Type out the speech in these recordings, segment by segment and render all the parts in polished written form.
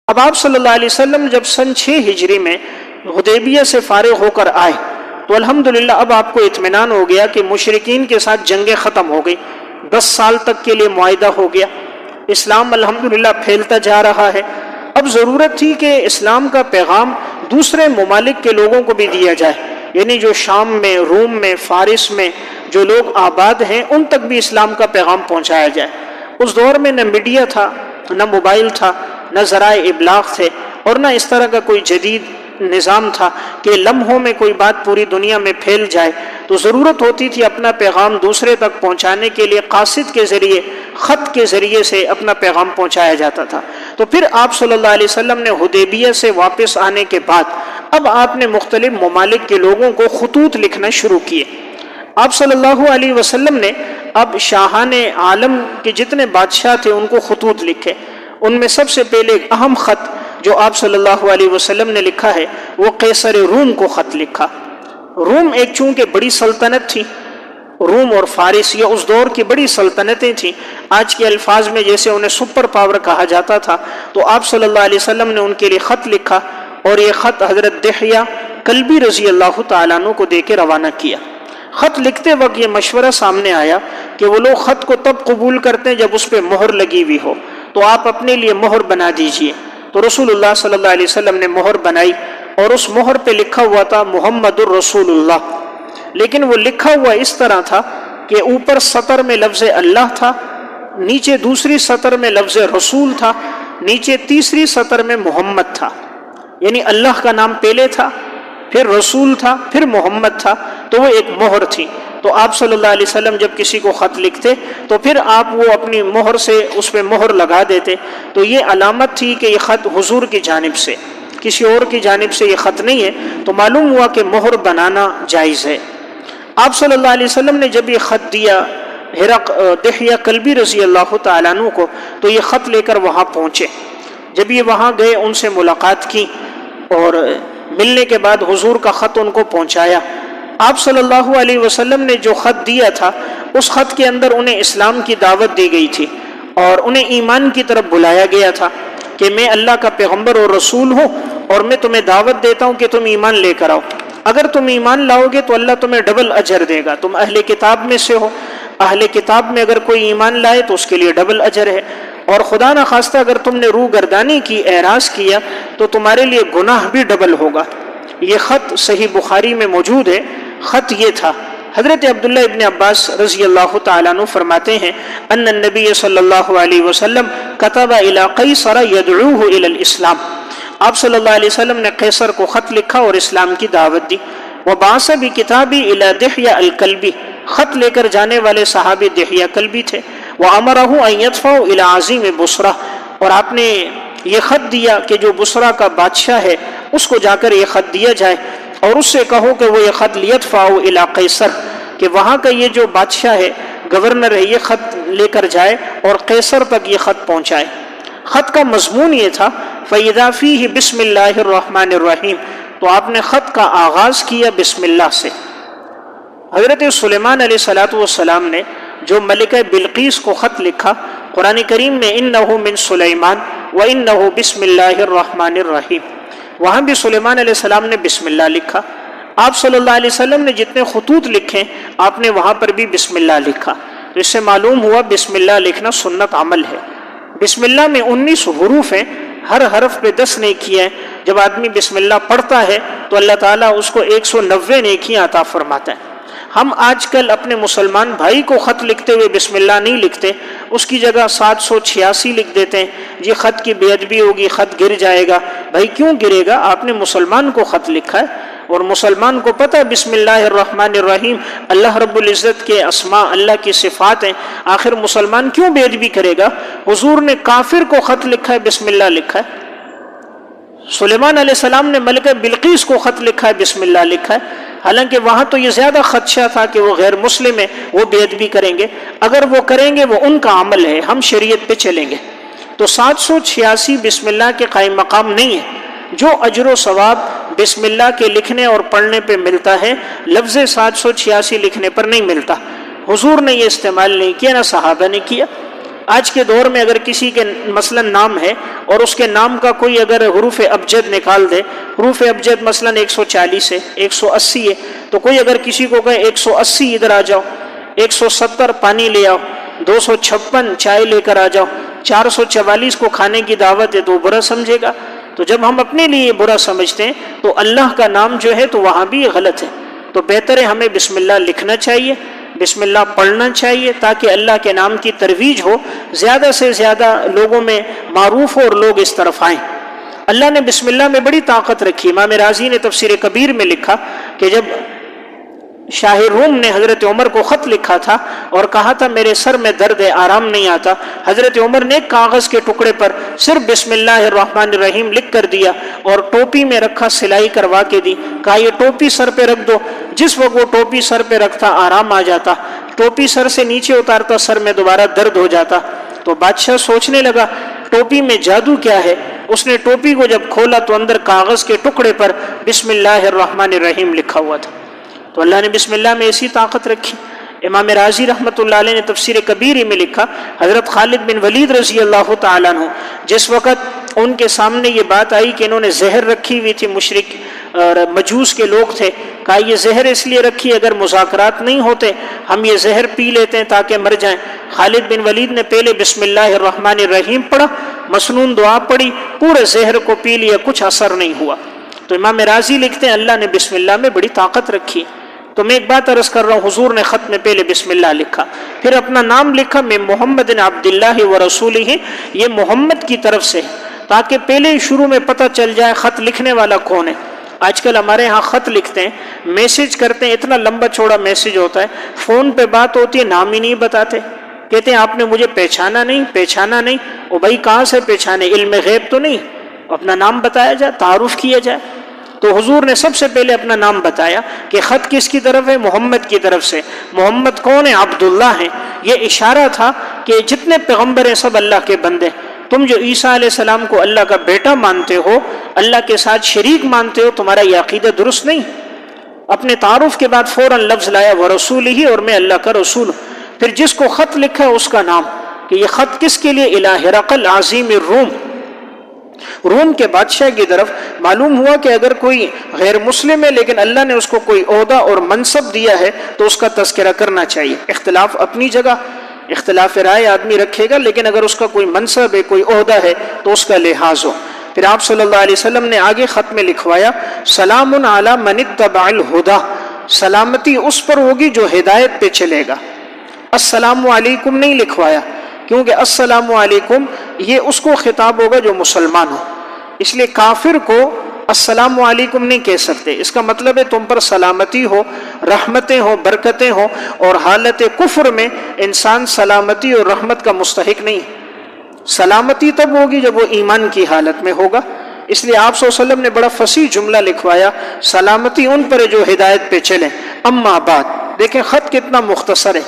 اب آپ صلی اللہ علیہ وسلم جب سن 6 ہجری میں حدیبیہ سے فارغ ہو کر آئے تو الحمدللہ اب آپ کو اطمینان ہو گیا کہ مشرکین کے ساتھ جنگیں ختم ہو گئی، 10 سال تک کے لیے معاہدہ ہو گیا، اسلام الحمدللہ پھیلتا جا رہا ہے۔ اب ضرورت تھی کہ اسلام کا پیغام دوسرے ممالک کے لوگوں کو بھی دیا جائے، یعنی جو شام میں، روم میں، فارس میں جو لوگ آباد ہیں ان تک بھی اسلام کا پیغام پہنچایا جائے۔ اس دور میں نہ میڈیا تھا، نہ موبائل تھا، نہ ذرائع ابلاغ تھے، اور نہ اس طرح کا کوئی جدید نظام تھا کہ لمحوں میں کوئی بات پوری دنیا میں پھیل جائے۔ تو ضرورت ہوتی تھی اپنا پیغام دوسرے تک پہنچانے کے لیے قاصد کے ذریعے، خط کے ذریعے سے اپنا پیغام پہنچایا جاتا تھا۔ تو پھر آپ صلی اللہ علیہ وسلم نے حدیبیہ سے واپس آنے کے بعد اب آپ نے مختلف ممالک کے لوگوں کو خطوط لکھنا شروع کیے۔ آپ صلی اللہ علیہ وسلم نے اب شاہان عالم کے جتنے بادشاہ تھے ان کو خطوط لکھے۔ ان میں سب سے پہلے ایک اہم خط جو آپ صلی اللہ علیہ وسلم نے لکھا ہے وہ قیصر روم کو خط لکھا۔ روم ایک چونکہ بڑی سلطنت تھی، روم اور فارس یہ اس دور کی بڑی سلطنتیں تھیں، آج کے الفاظ میں جیسے انہیں سپر پاور کہا جاتا تھا۔ تو آپ صلی اللہ علیہ وسلم نے ان کے لیے خط لکھا، اور یہ خط حضرت دحیہ کلبی رضی اللہ تعالیٰ عنہ کو دے کے روانہ کیا۔ خط لکھتے وقت یہ مشورہ سامنے آیا کہ وہ لوگ خط کو تب قبول کرتے ہیں جب اس پہ مہر لگی ہوئی ہو، تو آپ اپنے لیے مہر بنا دیجئے۔ تو رسول اللہ صلی اللہ علیہ وسلم نے مہر بنائی، اور اس مہر پہ لکھا ہوا تھا محمد الرسول اللہ، لیکن وہ لکھا ہوا اس طرح تھا کہ اوپر سطر میں لفظ اللہ تھا، نیچے دوسری سطر میں لفظ رسول تھا، نیچے تیسری سطر میں محمد تھا، یعنی اللہ کا نام پہلے تھا، پھر رسول تھا، پھر محمد تھا، تو وہ ایک مہر تھی۔ تو آپ صلی اللہ علیہ وسلم جب کسی کو خط لکھتے تو پھر آپ وہ اپنی مہر سے اس پہ مہر لگا دیتے، تو یہ علامت تھی کہ یہ خط حضور کی جانب سے، کسی اور کی جانب سے یہ خط نہیں ہے۔ تو معلوم ہوا کہ مہر بنانا جائز ہے۔ آپ صلی اللہ علیہ وسلم نے جب یہ خط دیا دحیہ کلبی رضی اللہ تعالیٰ عنہ کو، تو یہ خط لے کر وہاں پہنچے۔ جب یہ وہاں گئے ان سے ملاقات کی، اور ملنے کے بعد حضور کا خط ان کو پہنچایا۔ آپ صلی اللہ علیہ وسلم نے جو خط دیا تھا اس خط کے اندر انہیں اسلام کی دعوت دی گئی تھی، اور انہیں ایمان کی طرف بلایا گیا تھا کہ میں اللہ کا پیغمبر اور رسول ہوں، اور میں تمہیں دعوت دیتا ہوں کہ تم ایمان لے کر آؤ۔ اگر تم ایمان لاؤ گے تو اللہ تمہیں ڈبل اجر دے گا، تم اہل کتاب میں سے ہو، اہل کتاب میں اگر کوئی ایمان لائے تو اس کے لیے ڈبل اجر ہے، اور خدا نخواستہ اگر تم نے روح گردانی کی، اعراض کیا، تو تمہارے لیے گناہ بھی ڈبل ہوگا۔ یہ خط صحیح بخاری میں موجود ہے۔ خط یہ تھا۔ حضرت عبداللہ ابن عباس رضی اللہ تعالیٰ عنہ فرماتے ہیں ان النبی صلی اللہ علیہ وسلم کتب الی قیصر یدعوہ الی الاسلام، آپ صلی اللہ علیہ وسلم نے قیصر کو خط لکھا اور اسلام کی دعوت دی۔ وبعث بکتابی الی دحیہ الکلبی، خط لے کر جانے والے صحابی دحیہ کلبی تھے۔ وامرہ ان یدفعوا الی عظیم بصرہ، اور آپ نے یہ خط دیا کہ جو بصرہ کا بادشاہ ہے اس کو جا کر یہ خط دیا جائے، اور اس سے کہو کہ وہ یہ خط لیدفعوا الی قیصر، کہ وہاں کا یہ جو بادشاہ ہے، گورنر ہے، یہ خط لے کر جائے اور قیصر تک یہ خط پہنچائے۔ خط کا مضمون یہ تھا فَإِذَا فِيهِ بسم اللہ الرحمن الرحیم، تو آپ نے خط کا آغاز کیا بسم اللہ سے۔ حضرت سلیمان علیہ السلام نے جو ملکہ بلقیس کو خط لکھا، قرآن کریم میں اِنَّهُ مِن سلیمان وَإِنَّهُ بسم اللہ الرحمن الرحیم، وہاں بھی سلیمان علیہ السلام نے بسم اللہ لکھا۔ آپ صلی اللہ علیہ وسلم نے جتنے خطوط لکھے آپ نے وہاں پر بھی بسم اللہ لکھا۔ تو اس سے معلوم ہوا بسم اللہ لکھنا سنت عمل ہے۔ بسم اللہ میں 19 حروف ہیں، ہر حرف پہ 10 نیکیاں ہیں۔ جب آدمی بسم اللہ پڑھتا ہے تو اللہ تعالیٰ اس کو 190 نیکیاں عطا فرماتا ہے۔ ہم آج کل اپنے مسلمان بھائی کو خط لکھتے ہوئے بسم اللہ نہیں لکھتے، اس کی جگہ 786 لکھ دیتے ہیں، یہ خط کی بے ادبی ہوگی، خط گر جائے گا۔ بھائی کیوں گرے گا؟ آپ نے مسلمان کو خط لکھا ہے، اور مسلمان کو پتہ ہے بسم اللہ الرحمن الرحیم اللہ رب العزت کے اسماء، اللہ کی صفات ہیں، آخر مسلمان کیوں بے ادبی کرے گا؟ حضور نے کافر کو خط لکھا ہے، بسم اللہ لکھا ہے۔ سلیمان علیہ السلام نے ملکہ بلقیس کو خط لکھا ہے، بسم اللہ لکھا ہے، حالانکہ وہاں تو یہ زیادہ خدشہ تھا کہ وہ غیر مسلم ہیں، وہ بے ادبی کریں گے۔ اگر وہ کریں گے وہ ان کا عمل ہے، ہم شریعت پہ چلیں گے۔ تو 786 بسم اللہ کے قائم مقام نہیں ہے۔ جو اجر و ثواب بسم اللہ کے لکھنے اور پڑھنے پہ ملتا ہے، لفظ 786 لکھنے پر نہیں ملتا۔ حضور نے یہ استعمال نہیں کیا، نہ صحابہ نے کیا۔ آج کے دور میں اگر کسی کے مثلا نام ہے اور اس کے نام کا کوئی اگر حروف ابجد نکال دے، حروف ابجد مثلا 140 ہے، 180 ہے، تو کوئی اگر کسی کو کہے 180 ادھر آ جاؤ، 170 پانی لے آؤ، 256 چائے لے کر آ جاؤ، 444 کو کھانے کی دعوت ہے، تو وہ برا سمجھے گا۔ تو جب ہم اپنے لیے برا سمجھتے ہیں تو اللہ کا نام جو ہے تو وہاں بھی غلط ہے۔ تو بہتر ہے ہمیں بسم اللہ لکھنا چاہیے، بسم اللہ پڑھنا چاہیے، تاکہ اللہ کے نام کی ترویج ہو، زیادہ سے زیادہ لوگوں میں معروف ہو اور لوگ اس طرف آئیں۔ اللہ نے بسم اللہ میں بڑی طاقت رکھی۔ امام رازی نے تفسیر کبیر میں لکھا کہ جب شاہ روم نے حضرت عمر کو خط لکھا تھا اور کہا تھا میرے سر میں درد ہے، آرام نہیں آتا، حضرت عمر نے ایک کاغذ کے ٹکڑے پر صرف بسم اللہ الرحمن الرحیم لکھ کر دیا اور ٹوپی میں رکھا، سلائی کروا کے دی، کہا یہ ٹوپی سر پہ رکھ دو۔ جس وقت وہ ٹوپی سر پہ رکھتا آرام آ جاتا، ٹوپی سر سے نیچے اتارتا سر میں دوبارہ درد ہو جاتا۔ تو بادشاہ سوچنے لگا ٹوپی میں جادو کیا ہے۔ اس نے ٹوپی کو جب کھولا تو اندر کاغذ کے ٹکڑے پر بسم اللہ الرحمن الرحیم لکھا ہوا تھا۔ تو اللہ نے بسم اللہ میں ایسی طاقت رکھی۔ امام رازی رحمۃ اللہ علیہ نے تفسیر کبیر میں لکھا، حضرت خالد بن ولید رضی اللہ تعالیٰ عنہ جس وقت ان کے سامنے یہ بات آئی کہ انہوں نے زہر رکھی ہوئی تھی، مشرک اور مجوس کے لوگ تھے، کہا یہ زہر اس لیے رکھی اگر مذاکرات نہیں ہوتے ہم یہ زہر پی لیتے ہیں تاکہ مر جائیں۔ خالد بن ولید نے پہلے بسم اللہ الرحمن الرحیم پڑھا، مسنون دعا پڑھی، پورے زہر کو پی لیا، کچھ اثر نہیں ہوا۔ تو امام رازی لکھتے ہیں اللہ نے بسم اللہ میں بڑی طاقت رکھی۔ تو میں ایک بات عرض کر رہا ہوں، حضور نے خط میں پہلے بسم اللہ لکھا، پھر اپنا نام لکھا، میں محمد عبد اللہ و رسولہ، یہ محمد کی طرف سے، تاکہ پہلے ہی شروع میں پتہ چل جائے خط لکھنے والا کون ہے۔ آج کل ہمارے ہاں خط لکھتے ہیں، میسج کرتے ہیں، اتنا لمبا چوڑا میسج ہوتا ہے، فون پہ بات ہوتی ہے نام ہی نہیں بتاتے، کہتے ہیں آپ نے مجھے پہچانا نہیں۔ او بھائی کہاں سے پہچانے، علم غیب تو نہیں، اپنا نام بتایا جائے، تعارف کیا جائے۔ تو حضور نے سب سے پہلے اپنا نام بتایا کہ خط کس کی طرف ہے، محمد کی طرف سے۔ محمد کون ہے، عبداللہ ہیں۔ یہ اشارہ تھا کہ جتنے پیغمبر ہیں سب اللہ کے بندے، تم جو عیسیٰ علیہ السلام کو اللہ کا بیٹا مانتے ہو، اللہ کے ساتھ شریک مانتے ہو، تمہارا یہ عقیدہ درست نہیں۔ اپنے تعارف کے بعد فوراً لفظ لایا ورسولہ، اور میں اللہ کا رسول ہوں۔ پھر جس کو خط لکھا اس کا نام، کہ یہ خط کس کے لیے، الی ہرقل عظیم الروم، روم کے بادشاہ کی طرف۔ معلوم ہوا کہ اگر کوئی غیر مسلم ہے لیکن اللہ نے اس کو کوئی عہدہ اور منصب دیا ہے تو اس کا تذکرہ کرنا چاہیے۔ اختلاف اپنی جگہ، اختلاف رائے آدمی رکھے گا، لیکن اگر اس کا کوئی منصب ہے، کوئی عہدہ ہے تو اس کا لحاظ ہو۔ پھر آپ صلی اللہ علیہ وسلم نے آگے خط میں لکھوایا، سلام علی من اتبع الہدی، سلامتی اس پر ہوگی جو ہدایت پہ چلے گا۔ السلام علیکم نہیں لکھوایا، کیونکہ السلام علیکم یہ اس کو خطاب ہوگا جو مسلمان ہو، اس لیے کافر کو السلام علیکم نہیں کہہ سکتے۔ اس کا مطلب ہے تم پر سلامتی ہو، رحمتیں ہو، برکتیں ہو، اور حالت کفر میں انسان سلامتی اور رحمت کا مستحق نہیں۔ سلامتی تب ہوگی جب وہ ایمان کی حالت میں ہوگا۔ اس لیے آپ صلی اللہ علیہ وسلم نے بڑا فصیح جملہ لکھوایا، سلامتی ان پر ہے جو ہدایت پہ چلیں۔ اما بعد، دیکھیں خط کتنا مختصر ہے،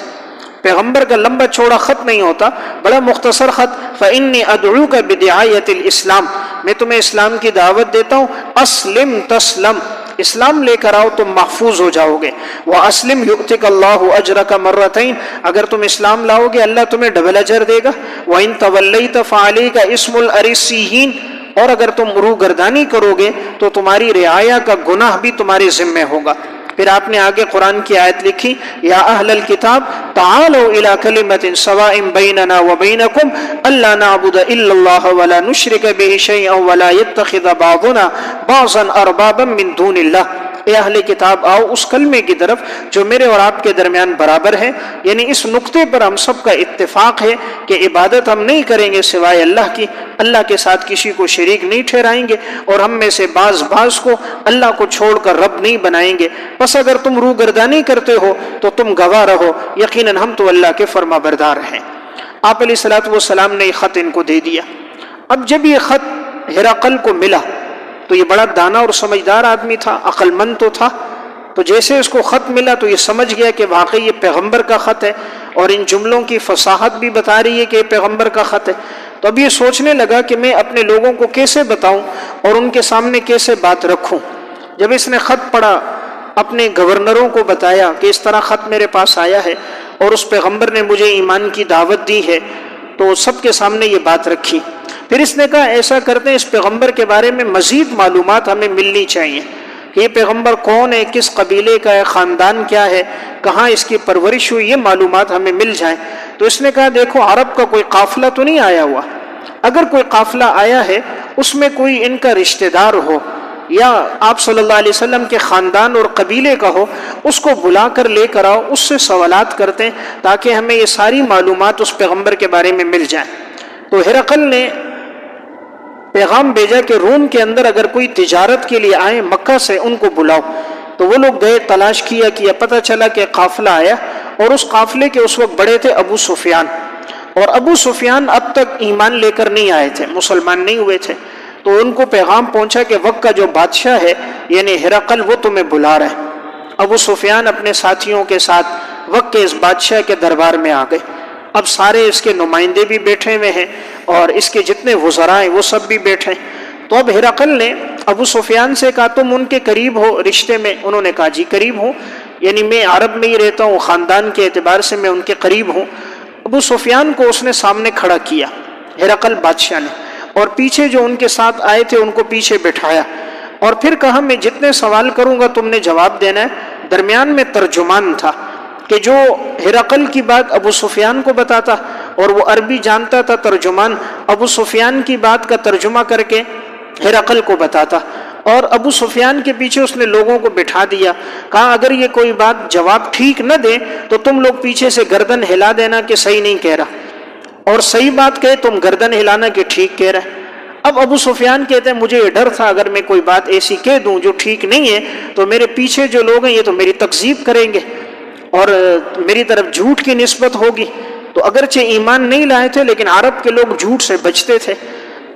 پیغمبر کا لمبا چوڑا خط نہیں ہوتا، بڑا مختصر خط۔ فإنی ادعوک بدعایت الاسلام، میں تمہیں اسلام کی دعوت دیتا ہوں، اسلم تسلم، اسلام لے کر آؤ تم محفوظ ہو جاؤ گے۔ واسلم یؤتک اللہ اجرک مرتین، اگر تم اسلام لاؤ گے اللہ تمہیں ڈبل اجر دے گا۔ وان تولیت فعلیک اسم الارسیین، اور اگر تم روگردانی کرو گے تو تمہاری رعایا کا گناہ بھی تمہارے ذمہ ہوگا۔ پھر آپ نے آگے قرآن کی آیت لکھی، یا اہل الکتاب تعالوا الی کلمۃ سواء بیننا وبینکم الا نعبد الا اللہ ولا نشرک بہ شیئا ولا یتخذ بعضنا بعضا اربابا من دون اللہ۔ اے اہل کتاب آؤ اس کلمے کی طرف جو میرے اور آپ کے درمیان برابر ہے، یعنی اس نقطے پر ہم سب کا اتفاق ہے کہ عبادت ہم نہیں کریں گے سوائے اللہ کی، اللہ کے ساتھ کسی کو شریک نہیں ٹھہرائیں گے، اور ہم میں سے بعض کو اللہ کو چھوڑ کر رب نہیں بنائیں گے۔ بس اگر تم روگردانی کرتے ہو تو تم گواہ رہو، یقیناً ہم تو اللہ کے فرما بردار ہیں۔ آپ علیہ الصلوۃ والسلام نے یہ خط ان کو دے دیا۔ اب جب یہ خط ہرقل کو ملا تو یہ بڑا دانا اور سمجھدار آدمی تھا، عقل مند تو تھا، تو جیسے اس کو خط ملا تو یہ سمجھ گیا کہ واقعی یہ پیغمبر کا خط ہے، اور ان جملوں کی فصاحت بھی بتا رہی ہے کہ یہ پیغمبر کا خط ہے۔ تو اب یہ سوچنے لگا کہ میں اپنے لوگوں کو کیسے بتاؤں اور ان کے سامنے کیسے بات رکھوں۔ جب اس نے خط پڑھا، اپنے گورنروں کو بتایا کہ اس طرح خط میرے پاس آیا ہے اور اس پیغمبر نے مجھے ایمان کی دعوت دی ہے، تو سب کے سامنے یہ بات رکھی. پھر اس نے کہا ایسا کرتے ہیں اس پیغمبر کے بارے میں مزید معلومات ہمیں ملنی چاہیے کہ یہ پیغمبر کون ہے، کس قبیلے کا ہے، خاندان کیا ہے، کہاں اس کی پرورش ہوئی، یہ معلومات ہمیں مل جائیں. تو اس نے کہا دیکھو عرب کا کوئی قافلہ تو نہیں آیا ہوا، اگر کوئی قافلہ آیا ہے اس میں کوئی ان کا رشتہ دار ہو یا آپ صلی اللہ علیہ وسلم کے خاندان اور قبیلے کا ہو، اس کو بلا کر لے کر آؤ، اس سے سوالات کرتے ہیں تاکہ ہمیں یہ ساری معلومات اس پیغمبر کے بارے میں مل جائیں. تو ہرقل نے پیغام بھیجا کہ روم کے اندر اگر کوئی تجارت کے لیے آئے مکہ سے ان کو بلاؤ. تو وہ لوگ گئے، تلاش کیا پتہ چلا کہ قافلہ آیا، اور اس قافلے کے اس وقت بڑے تھے ابو سفیان، اور ابو سفیان اب تک ایمان لے کر نہیں آئے تھے، مسلمان نہیں ہوئے تھے. تو ان کو پیغام پہنچا کہ وقت کا جو بادشاہ ہے یعنی ہرقل وہ تمہیں بلا رہا ہے. ابو سفیان اپنے ساتھیوں کے ساتھ وقت کے اس بادشاہ کے دربار میں آ گئے. اب سارے اس کے نمائندے بھی بیٹھے ہوئے ہیں اور اس کے جتنے وزراء ہیں وہ سب بھی بیٹھے ہیں. تو اب ہرقل نے ابو سفیان سے کہا تم ان کے قریب ہو رشتے میں؟ انہوں نے کہا جی قریب ہوں، یعنی میں عرب میں ہی رہتا ہوں، خاندان کے اعتبار سے میں ان کے قریب ہوں. ابو سفیان کو اس نے سامنے کھڑا کیا ہرقل بادشاہ نے، اور پیچھے جو ان کے ساتھ آئے تھے ان کو پیچھے بٹھایا، اور پھر کہا میں جتنے سوال کروں گا تم نے جواب دینا ہے. درمیان میں ترجمان تھا کہ جو ہرقل کی بات ابو سفیان کو بتاتا، اور وہ عربی جانتا تھا، ترجمان ابو سفیان کی بات کا ترجمہ کر کے ہرقل کو بتاتا. اور ابو سفیان کے پیچھے اس نے لوگوں کو بٹھا دیا، کہا اگر یہ کوئی بات جواب ٹھیک نہ دے تو تم لوگ پیچھے سے گردن ہلا دینا کہ صحیح نہیں کہہ رہا، اور صحیح بات کہے تم گردن ہلانا کہ ٹھیک کہہ رہا ہے. اب ابو سفیان کہتے ہیں مجھے یہ ڈر تھا اگر میں کوئی بات ایسی کہہ دوں جو ٹھیک نہیں ہے تو میرے پیچھے جو لوگ ہیں یہ تو میری تکذیب کریں گے اور میری طرف جھوٹ کی نسبت ہوگی. تو اگرچہ ایمان نہیں لائے تھے لیکن عرب کے لوگ جھوٹ سے بچتے تھے.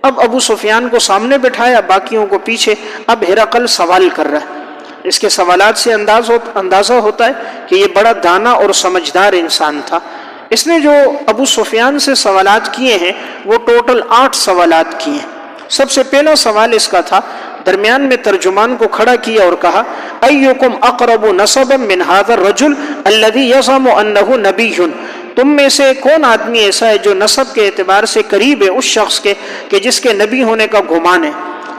اب ابو سفیان کو سامنے بٹھایا، باقیوں کو پیچھے. اب ہرقل سوال کر رہا ہے، اس کے سوالات سے اندازہ ہوتا ہے کہ یہ بڑا دانا اور سمجھدار انسان تھا. اس نے جو ابو سفیان سے سوالات کیے ہیں وہ ٹوٹل 8 سوالات کیے ہیں. سب سے پہلا سوال اس کا تھا، درمیان میں ترجمان کو کھڑا کیا اور کہا ایکم اقرب نسبا من هذا الرجل الذي يزعم انه نبی، تم میں سے کون آدمی ایسا ہے جو نسب کے اعتبار سے قریب ہے اس شخص کے کہ جس کے نبی ہونے کا گمان ہے.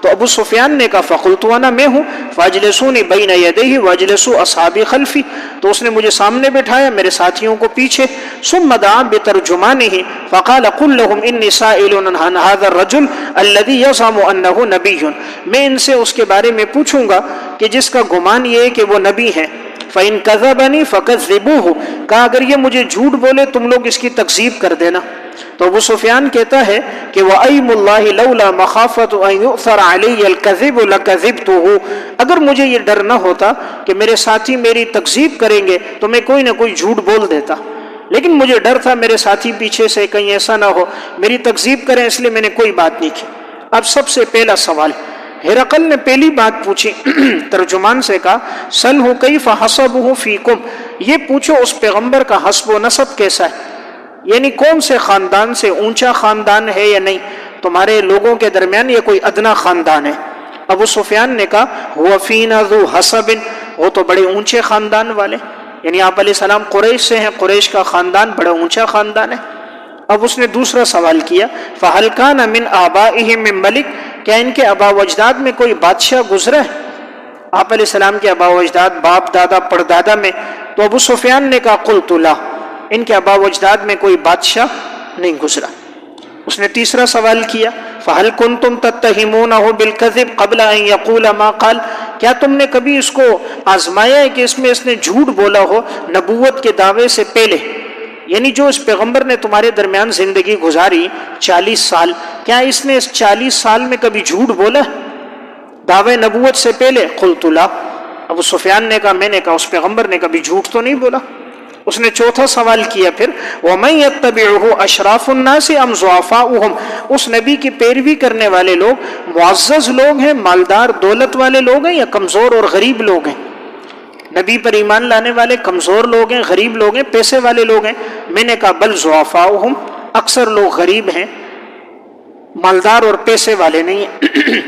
تو ابو سفیان نے کہا فقلت وانا میں ہوں، فاجلسونی بین یدیہ واجلسوا اصحابی خلفی، تو اس نے مجھے سامنے بٹھایا، میرے ساتھیوں کو پیچھے. ثم دعا بترجمانہ فقال قل لهم انی سائل عن هذا الرجل الذي يزعم انه نبی، میں ان سے اس کے بارے میں پوچھوں گا کہ جس کا گمان یہ ہے کہ وہ نبی ہے. فَإِن كَذَبَنِي فَكَذِّبُوهُ، کہا اگر یہ مجھے جھوٹ بولے تم لوگ اس کی تکذیب کر دینا. تو ابو سفیان کہتا ہے کہ وَأَيْمُ اللَّهِ لَوْلَا مَخَافَةُ أَن يُؤْثَرَ عَلَيَّ الْكَذِبُ لَكَذِبْتُهُ، اگر مجھے یہ ڈر نہ ہوتا کہ میرے ساتھی میری تکذیب کریں گے تو میں کوئی نہ کوئی جھوٹ بول دیتا، لیکن مجھے ڈر تھا میرے ساتھی پیچھے سے کہیں ایسا نہ ہو میری تکذیب کریں، اس لیے میں نے کوئی بات نہیں کی. اب سب سے پہلا سوال ہرقل نے پہلی بات پوچھی، ترجمان سے کہا سلہ کیف حسبہ فیکم، یہ پوچھو اس پیغمبر کا حسب و نسب کیسا ہے، یعنی کون سے خاندان سے، اونچا خاندان ہے یا نہیں، تمہارے لوگوں کے درمیان یہ کوئی ادنا خاندان ہے. ابو سفیان نے کہا ہوا فینا ذو حسب، وہ تو بڑے اونچے خاندان والے، یعنی آپ علیہ السلام قریش سے ہیں، قریش کا خاندان بڑا اونچا خاندان ہے. اب اس نے دوسرا سوال کیا فَهَلْ كَانَ مِنْ آبَائِهِمْ مِنْ مَلِكٍ، کیا ان کے آبا و اجداد میں کوئی بادشاہ گزرا ہے؟ آپ علیہ السلام کے آبا و اجداد، باپ دادا پردادا میں؟ تو ابو سفیان نے کہا قلت لا، ان کے آبا و اجداد میں کوئی بادشاہ نہیں گزرا. اس نے تیسرا سوال کیا فَهَلْ كُنْتُمْ تَتَّهِمُونَهُ بِالْكَذِبِ قَبْلَ أَنْ يَقُولَ مَا قَالَ، کیا تم نے کبھی اس کو آزمایا ہے کہ اس نے جھوٹ بولا ہو نبوت کے دعوے سے پہلے؟ یعنی جو اس پیغمبر نے تمہارے درمیان زندگی گزاری 40 سال، کیا اس نے اس 40 سال میں کبھی جھوٹ بولا دعوے نبوت سے پہلے؟ قلت لا، ابو سفیان نے کہا میں نے کہا اس پیغمبر نے کبھی جھوٹ تو نہیں بولا. اس نے چوتھا سوال کیا پھر وَمَن يَتَّبِعُهُ أَشْرَافُ النَّاسِ أَمْ ضُعَفَاؤُهُمْ، اس نبی کی پیروی کرنے والے لوگ معزز لوگ ہیں، مالدار دولت والے لوگ ہیں یا کمزور اور غریب لوگ ہیں؟ نبی پر ایمان لانے والے کمزور لوگ ہیں، غریب لوگ ہیں، پیسے والے لوگ ہیں؟ میں نے کہا بل ضعفاؤہم، اکثر لوگ غریب ہیں، مالدار اور پیسے والے نہیں ہیں.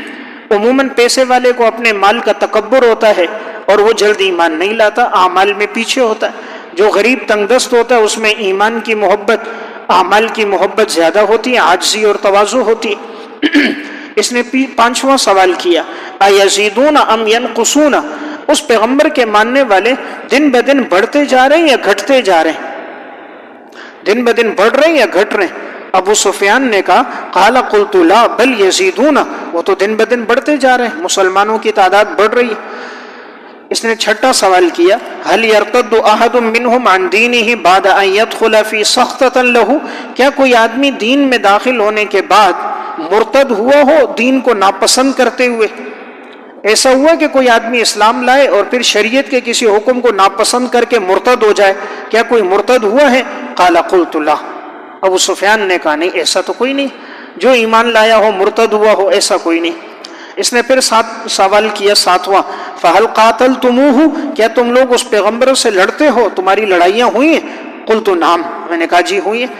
عموماً پیسے والے کو اپنے مال کا تکبر ہوتا ہے اور وہ جلد ایمان نہیں لاتا، اعمال میں پیچھے ہوتا ہے. جو غریب تنگ دست ہوتا ہے اس میں ایمان کی محبت اعمال کی محبت زیادہ ہوتی ہے، عاجزی اور تواضع ہوتی ہے۔ اس نے پانچواں سوال کیا، ایزیدون ام ینقصون، اس پیغمبر کے ماننے والے دن بدن بڑھتے جا رہے ہیں یا گھٹتے جا رہے ہیں؟ دن بدن بڑھ رہے ہیں یا گھٹ رہے ہیں؟ ابو سفیان نے کہا، قال قلت لا بل یزیدون، وہ تو دن بدن بڑھتے جا رہے ہیں، مسلمانوں کی تعداد بڑھ رہی ہے۔ اس نے چھٹا سوال کیا، هل يرتد احد منهم عن دینه بعد ان يدخل في سخطة له، کیا کوئی آدمی دین میں داخل ہونے کے بعد مرتد ہوا ہو دین کو ناپسند کرتے ہوئے؟ ایسا ہوا کہ کوئی آدمی اسلام لائے اور پھر شریعت کے کسی حکم کو ناپسند کر کے مرتد ہو جائے، کیا کوئی مرتد ہوا ہے؟ قال قلت لا، ابو سفیان نے کہا نہیں، ایسا تو کوئی نہیں، جو ایمان لایا ہو مرتد ہوا ہو ایسا کوئی نہیں۔ اس نے پھر سوال کیا ساتواں، فہل قاتلتموہ، کیا تم لوگ اس پیغمبر سے لڑتے ہو، تمہاری لڑائیاں ہوئی ہیں؟ قلت نعم، میں نے کہا جی ہوئی ہیں۔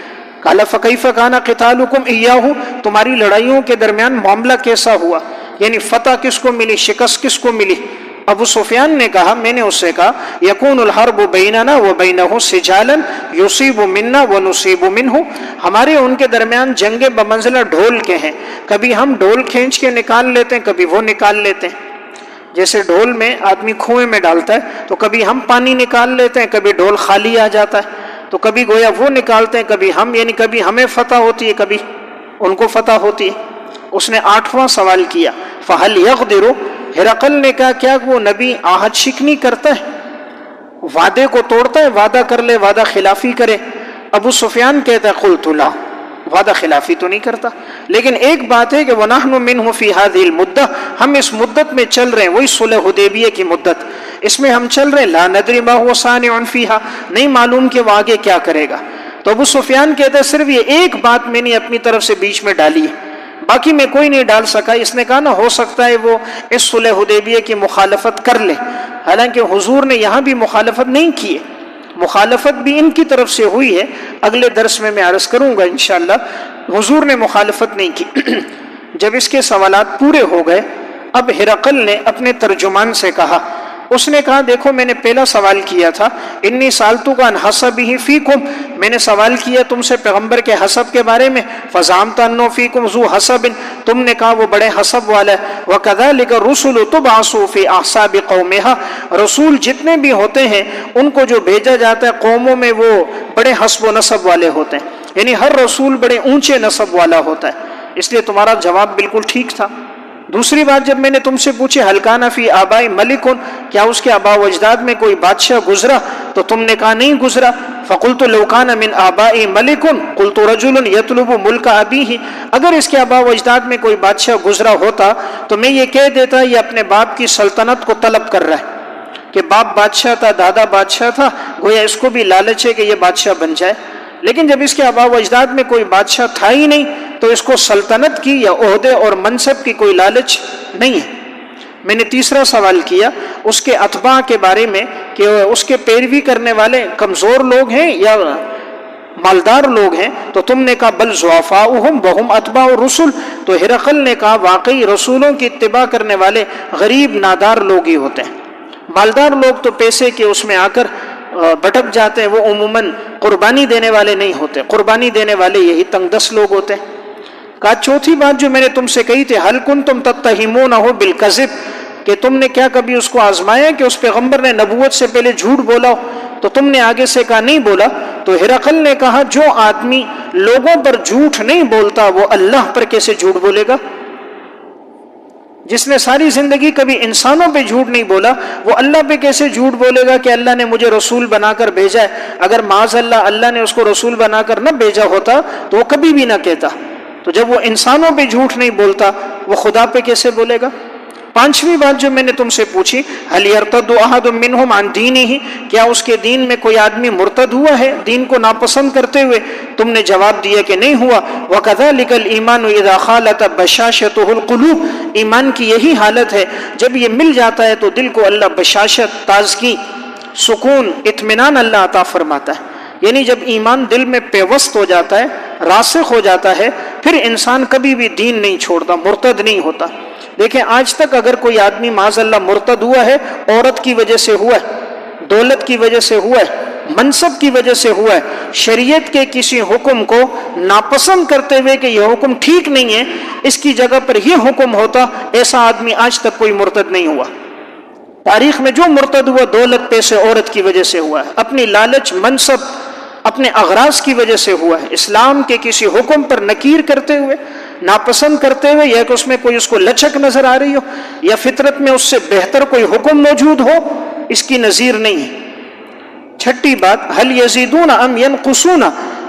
قال فکیف کان قتالکم ایاہ، تمہاری لڑائیوں کے درمیان معاملہ کیسا ہوا، یعنی فتح کس کو ملی، شکست کس کو ملی؟ ابو سفیان نے کہا، میں نے اس سے کہا، یکون الحرب بیننا وبینہ سجالا یصیب منا ونصیب منہ، ہمارے ان کے درمیان جنگیں بمنزلہ ڈھول کے ہیں، کبھی ہم ڈھول کھینچ کے نکال لیتے ہیں، کبھی وہ نکال لیتے ہیں۔ جیسے ڈھول میں آدمی کنویں میں ڈالتا ہے تو کبھی ہم پانی نکال لیتے ہیں، کبھی ڈھول خالی آ جاتا ہے، تو کبھی گویا وہ نکالتے ہیں، کبھی ہم، یعنی کبھی ہمیں فتح ہوتی ہے کبھی ان کو فتح ہوتی ہے۔ اس نے آٹھواں سوال کیا، فہل یغدر، ہرقل نے کہا کیا وہ نبی عہد شکنی کرتا ہے، وعدے کو توڑتا ہے، وعدہ کر لے وعدہ خلافی کرے؟ ابو سفیان کہتا ہے قلت لا، وعدہ خلافی تو نہیں کرتا، لیکن ایک بات ہے کہ وَنَحْنُ مِنْهُ فِي هَذِهِ الْمُدَّةِ، ہم اس مدت میں چل رہے ہیں، وہی صلح حدیبیہ کی مدت، اس میں ہم چل رہے ہیں، لا ندری ما هو صانع فیہا، نہیں معلوم کہ وہ آگے کیا کرے گا۔ تو ابو سفیان کہتا ہے صرف یہ ایک بات میں نے اپنی طرف سے بیچ میں ڈالی ہے، باقی میں کوئی نہیں ڈال سکا۔ اس نے کہا نا ہو سکتا ہے وہ اس صلح حدیبیہ کی مخالفت کر لے، حالانکہ حضور نے یہاں بھی مخالفت نہیں کی ہے، مخالفت بھی ان کی طرف سے ہوئی ہے، اگلے درس میں عرض کروں گا انشاءاللہ، حضور نے مخالفت نہیں کی۔ جب اس کے سوالات پورے ہو گئے، اب ہرقل نے اپنے ترجمان سے کہا، اس نے کہا دیکھو میں نے پہلا سوال کیا تھا، انی سالتک عن حسبہ فیکم، میں نے سوال کیا تم سے پیغمبر کے حسب کے بارے میں، فزعمت انہ فیکم ذو حسب، تم نے کہا وہ بڑے حسب والا ہے، وکذالک الرسل تبعث فی احساب قومہا، رسول جتنے بھی ہوتے ہیں ان کو جو بھیجا جاتا ہے قوموں میں وہ بڑے حسب و نسب والے ہوتے ہیں، یعنی ہر رسول بڑے اونچے نسب والا ہوتا ہے، اس لیے تمہارا جواب بالکل ٹھیک تھا۔ دوسری بات جب میں نے تم سے پوچھی هل کان فی آباء ملک، کیا اس کے آباء و اجداد میں کوئی بادشاہ گزرا، تو تم نے کہا نہیں گزرا۔ فقلت لو کان من آباء ملک قلت رجل یطلب ملک ابیہ، اگر اس کے آباء و اجداد میں کوئی بادشاہ گزرا ہوتا تو میں یہ کہہ دیتا یہ اپنے باپ کی سلطنت کو طلب کر رہا ہے، کہ باپ بادشاہ تھا، دادا بادشاہ تھا، گویا اس کو بھی لالچ ہے کہ یہ بادشاہ بن جائے۔ لیکن جب اس کے آباء و اجداد میں کوئی بادشاہ تھا ہی نہیں تو اس کو سلطنت کی یا عہدے اور منصب کی کوئی لالچ نہیں ہے۔ میں نے تیسرا سوال کیا اس کے اتباع کے بارے میں کہ اس کے پیروی کرنے والے کمزور لوگ ہیں یا مالدار لوگ ہیں، تو تم نے کہا بل ضعفاؤہم وہم اتباع الرسل، تو ہرقل نے کہا واقعی رسولوں کی اتباع کرنے والے غریب نادار لوگ ہی ہوتے ہیں، مالدار لوگ تو پیسے کے اس میں آ کر بھٹک جاتے ہیں، وہ عموماً قربانی دینے والے نہیں ہوتے، قربانی دینے والے یہی تنگ دست لوگ ہوتے ہیں۔ کہا چوتھی بات جو میں نے تم سے کہی تھی حل کنتم تتہمونہ بالکذب، کہ تم نے کیا کبھی اس کو آزمایا کہ اس پیغمبر نے نبوت سے پہلے جھوٹ بولا ہو، تو تم نے آگے سے کہا نہیں بولا۔ تو ہرقل نے کہا جو آدمی لوگوں پر جھوٹ نہیں بولتا وہ اللہ پر کیسے جھوٹ بولے گا؟ جس نے ساری زندگی کبھی انسانوں پہ جھوٹ نہیں بولا وہ اللہ پہ کیسے جھوٹ بولے گا کہ اللہ نے مجھے رسول بنا کر بھیجا ہے؟ اگر معاذ اللہ نے اس کو رسول بنا کر نہ بھیجا ہوتا تو وہ کبھی بھی نہ کہتا۔ تو جب وہ انسانوں پہ جھوٹ نہیں بولتا وہ خدا پہ کیسے بولے گا؟ پانچویں بات جو میں نے تم سے پوچھی هل يرتد احد منهم عن دینہ، کیا اس کے دین میں کوئی آدمی مرتد ہوا ہے دین کو ناپسند کرتے ہوئے؟ تم نے جواب دیا کہ نہیں ہوا۔ وَكَذَلِكَ الْإِيمَانُ إِذَا خَالَتَ بَشَاشَتُهُ الْقُلُوبُ، ایمان کی یہی حالت ہے جب یہ مل جاتا ہے تو دل کو اللہ بشاشت، تازگی، سکون، اطمینان اللہ عطا فرماتا ہے۔ یعنی جب ایمان دل میں پیوست ہو جاتا ہے، راسخ ہو جاتا ہے، پھر انسان کبھی بھی دین نہیں چھوڑتا، مرتد نہیں ہوتا۔ دیکھیں آج تک اگر کوئی آدمی معاذ اللہ مرتد ہوا ہے عورت کی وجہ سے ہوا ہے، دولت کی وجہ سے ہوا ہے، منصب کی وجہ سے ہوا ہے، شریعت کے کسی حکم کو ناپسند کرتے ہوئے کہ یہ حکم ٹھیک نہیں ہے، اس کی جگہ پر یہ حکم ہوتا، ایسا آدمی آج تک کوئی مرتد نہیں ہوا۔ تاریخ میں جو مرتد ہوا دولت، پیسے، عورت کی وجہ سے ہوا ہے، اپنی لالچ، منصب، اپنے اغراض کی وجہ سے ہوا ہے۔ اسلام کے کسی حکم پر نکیر کرتے ہوئے، ناپسند کرتے ہوئے، یا کہ اس میں کوئی اس کو لچک نظر آ رہی ہو، یا فطرت میں اس سے بہتر کوئی حکم موجود ہو، اس کی نظیر نہیں ہے۔ چھٹی بات، حل یزیدون ام ینقصون،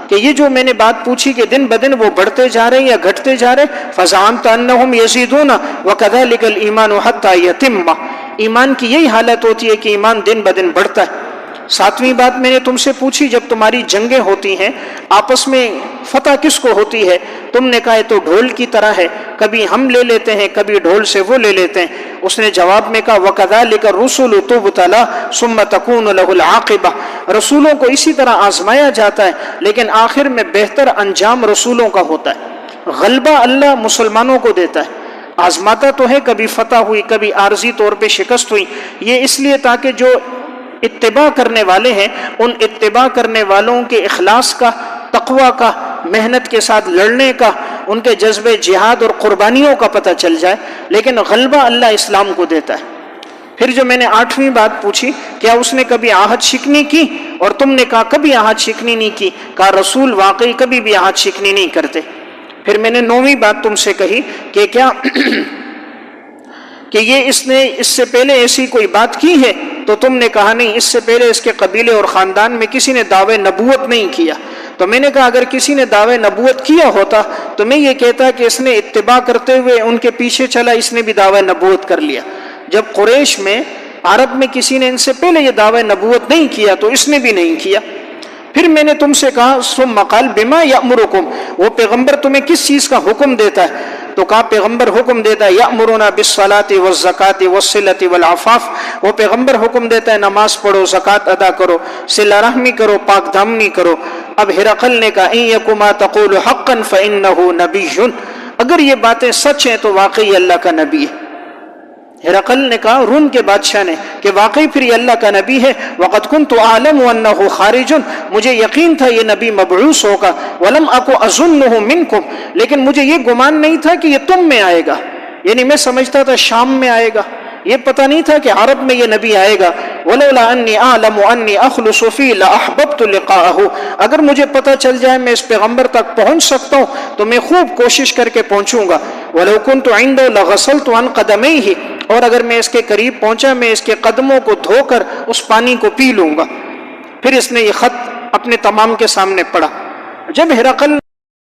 کہ یہ جو میں نے بات پوچھی کہ دن بدن وہ بڑھتے جا رہے ہیں یا گھٹتے جا رہے ہیں، فزعمت انہم یزیدون وکذلک الایمان حتی یتم، ایمان کی یہی حالت ہوتی ہے کہ ایمان دن بدن بڑھتا ہے۔ ساتویں بات میں نے تم سے پوچھی، جب تمہاری جنگیں ہوتی ہیں آپس میں فتح کس کو ہوتی ہے؟ تم نے کہا تو ڈھول کی طرح ہے، کبھی ہم لے لیتے ہیں، کبھی ڈھول سے وہ لے لیتے ہیں۔ اس نے جواب میں کہا وَكَذَلِكَ الرُّسُلُ تُبْتَلَىٰ ثُمَّ تَكُونُ لَهُ الْعَاقِبَةُ، رسولوں کو اسی طرح آزمایا جاتا ہے لیکن آخر میں بہتر انجام رسولوں کا ہوتا ہے۔ غلبہ اللہ مسلمانوں کو دیتا ہے، آزماتا تو ہے، کبھی فتح ہوئی، کبھی عارضی طور پہ شکست ہوئی، یہ اس لیے تاکہ جو اتباع کرنے والے ہیں ان اتباع کرنے والوں کے اخلاص کا، تقوی کا، محنت کے ساتھ لڑنے کا، ان کے جذبے جہاد اور قربانیوں کا پتہ چل جائے، لیکن غلبہ اللہ اسلام کو دیتا ہے۔ پھر جو میں نے آٹھویں بات پوچھی، کیا اس نے کبھی عہد شکنی کی؟ اور تم نے کہا کبھی عہد شکنی نہیں کی، کہا رسول واقعی کبھی بھی عہد شکنی نہیں کرتے۔ پھر میں نے نویں بات تم سے کہی کہ کیا کہ یہ اس نے اس سے پہلے ایسی کوئی بات کی ہے؟ تو تم نے کہا نہیں، اس سے پہلے اس کے قبیلے اور خاندان میں کسی نے دعوے نبوت نہیں کیا۔ تو میں نے کہا اگر کسی نے دعوے نبوت کیا ہوتا تو میں یہ کہتا کہ اس نے اتباع کرتے ہوئے ان کے پیچھے چلا، اس نے بھی دعوے نبوت کر لیا۔ جب قریش میں، عرب میں کسی نے ان سے پہلے یہ دعوے نبوت نہیں کیا تو اس نے بھی نہیں کیا۔ پھر میں نے تم سے کہا ثم قال بما یأمرکم، وہ پیغمبر تمہیں کس چیز کا حکم دیتا ہے؟ تو کہا پیغمبر حکم دیتا ہے یأمرنا بالصلاۃ والزکاۃ والصلۃ والعفاف، وہ پیغمبر حکم دیتا ہے نماز پڑھو، زکوٰۃ ادا کرو، صلہ رحمی کرو، پاک دامنی کرو۔ اب ہرقل نے کہا ان یک ما تقول حقا فإنہ نبی، اگر یہ باتیں سچ ہیں تو واقعی اللہ کا نبی ہے۔ ہرقل نے کہا، روم کے بادشاہ نے، کہ واقعی پھر یہ اللہ کا نبی ہے۔ وقد كنت اعلم انه خارج، مجھے یقین تھا یہ نبی مبعوث ہوگا۔ ولم اكن اظنه منكم، لیکن مجھے یہ گمان نہیں تھا کہ یہ تم میں آئے گا، یعنی میں سمجھتا تھا شام میں آئے گا، یہ پتہ نہیں تھا کہ عرب میں یہ نبی آئے گا۔ ولولا انی اعلم انی اخلص فی لاحببت لقاءه، اگر مجھے پتہ چل جائے میں اس پیغمبر تک پہنچ سکتا ہوں تو میں خوب کوشش کر کے پہنچوں گا۔ ولو كنت عنده لغسلت عن قدمیہ، اور اگر میں اس کے قریب پہنچا میں اس کے قدموں کو دھو کر اس پانی کو پی لوں گا۔ پھر اس نے یہ خط اپنے تمام کے سامنے پڑھا۔ جب ہرقل